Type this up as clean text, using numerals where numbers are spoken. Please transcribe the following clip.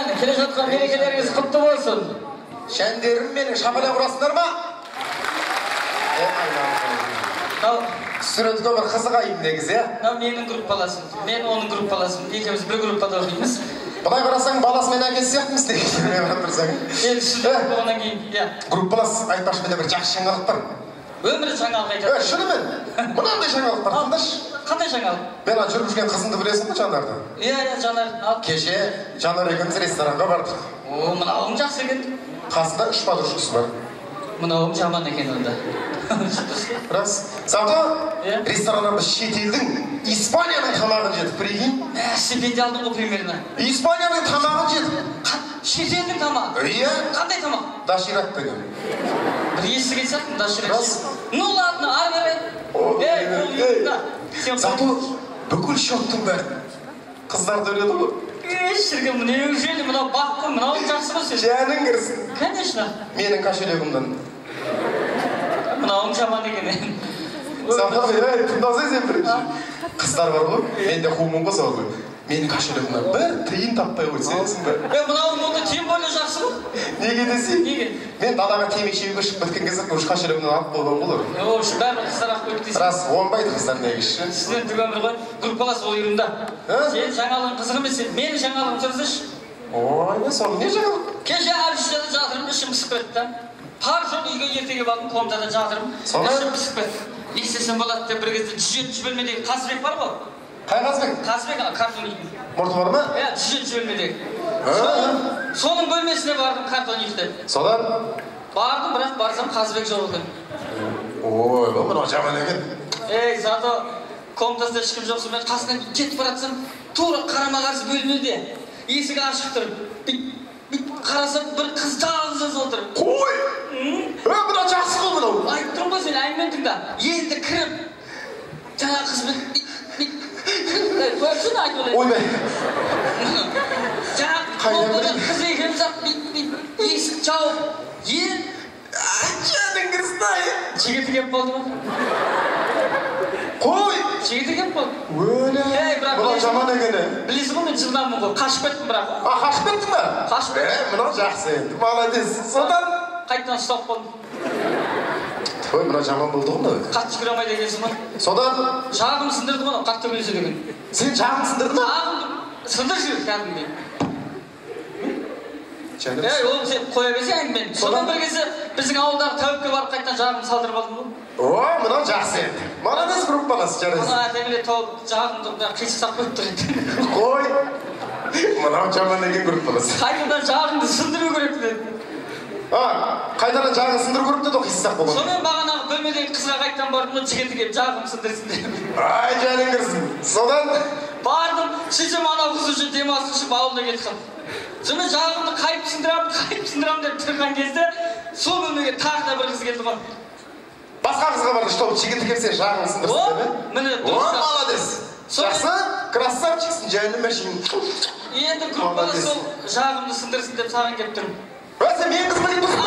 Aman, kelе жатқан мерекелеріңіз құтты болсын. Şenderim beni şapalak urasınlar mı? Sürekli bir kızıqayım negiz ya. Менің группаласым, мен оның группаласым. Екеуміз бір группада оқимыз. Бұлай қарасаң баласы мен әкесі сияқтымыз деген мен тұрсаң. Енді студент болғаннан кейін, иә. Группалас айтпашы менде бір жақсы жаңалық бар. Өмірі жаңалық айтады. Шынымен. Мынандай жаңалық бар. Тыңдашы. Қандай жаңалық? Мен жүріп жүрген қызымды білесің бе Жанарды? Иә, Жанар. Кеше Жанар екеуміз ресторанға бардық. О, мынауың жақсы екен. Қасында 3 подружкасы бар. Мынауың жаман екен онда. Рас. Зато рестораннан біз шет елдің Испанияның тамағын жедік, прикинь. Стипендия алдың ғой примерно. Испанияның тамағын жедік. Шет елдің тамағы? Иә. Қандай тамақ? Доширак деген. Бір естіген сияқтымын доширак. Ну ладно, ары қарай. Зато бүкіл шоттың бәрі қыздарды өледі ғой. Шіркін, неужели мынау бақ қой, мынау жақсы ғой сен? Жәнің кірсін. Конечно. Менің кошелегімнен. Мынауың жаман екен. Зато тыңдасай сен бірінші. Қыздар бар ғой, мен де қуымын ғой сол ғой. Менің кошелегімнен бір тиын таппай қойсаңсың ба? Мынауың онда тем более жақсы ғой. Неге десең? Неге? Мен далаға темекі шегуге шығып кеткен кезде өз кошелегімнен алып қойған ғой. Бәрі қыздар ақ қойып дейсің. Рас, оңбайды қыздар негізші. Студенттік өмір ғой, группалас ол үйірімді. Сен жаңалығың қызық емес, менің жаңалығым тұрсыш. Ой, сол не жаңалық? Кеше Әліштерде жатырым, ішім пісіп кетті. Пар жоқ үйге ертеге бардым, комнатада жатырым. Ішім пісіп кетті. Естесем болады деп бір кезде 107 бөлмедегі Қазыбек бар ғой? Қай Қазыбек? Қазыбек, картон үйдің. Мұрты бар ма? Иә, 107 бөлмедегі. Соның бөлмесіне бардым, картон үйді. Содан? Бардым, бірақ барсам Қазыбек жоқ екен. Ой, бұл мынау жаман екен. Зато комнатасында ешкім жоқ, мен қасынан кетіп баратсам, тура қарама-қарсы бөлмеде. Есігі ашық тұр. Қарасам, бір қыз жалғыз отыр. Қой! Мынау жақсы ғой мынау. Айтып тұрмын ғой сен, әңгімені тыңда. Енді кіріп, жаңа қызбен... Көрсін айтып олай. Ойбай. Жаңа комнатада қыз екеуміз-ақ есік жауып, Жәнің кірсін-ай. жігіті кеп болды ма? Қой! Жігіті кеп болды. Өлі. Мынау жаман екені. Білесің ғой, мен жылданмын ғой, қашып кеттім бірақ. Қашып кеттің ба? Қашып кеттім. Мынау жақсы енді, молодец. Содан? Қайтадан ұстап болдым. Ой, мынау жаман болды ғой мынау. Қатты жүгіре алмайды екенсің ғой. Содан? Жағым сындырды ғой, қатты өкілесе деген. Сен жағың сындырды ма? Жағым сындыр жүр кәдімгі. Жәнім. Оны сен қоя берсең әңгімені. Содан бір кезде біздің ауылдағы тәуіпке барып қайтадан жағымды салдырып алдым ғой. Ой, мынау жақсы енді. Молодец группалас, жарайсың. Ана әдемеле тауып жағымды қисықтап қойып тұр еді. Қой! Мынау жаман екен группалас. Қайтадан жағымды сындыру керек деді. Қайтадан жағын сындыру керек деді, қисықтап болған. Сонымен бағанағы бөлмедегі қызға қайтадан бардым ғой, жігіті келіп жағым сындырсын деп. Ай, жәнің кірсін. Содан? Бардым, сөйтсем анау қыз үшін демалыс үшін ауылына кетіп қалдым. Сонымен жағымды қайып сындырамын деп тұрған кезде сол бөлмеге тағы да бір қыз келді ғой. Басқа қызға барды, что жігіті келсе жағын сындырсын деп, міне О, молодец. Жақсы, красавчиксің, жәнім әшейін. Енді группада сол жағымды сындырсын деп саған келіп тұрмын. Сен мен қызыма келіп тұрсың ба?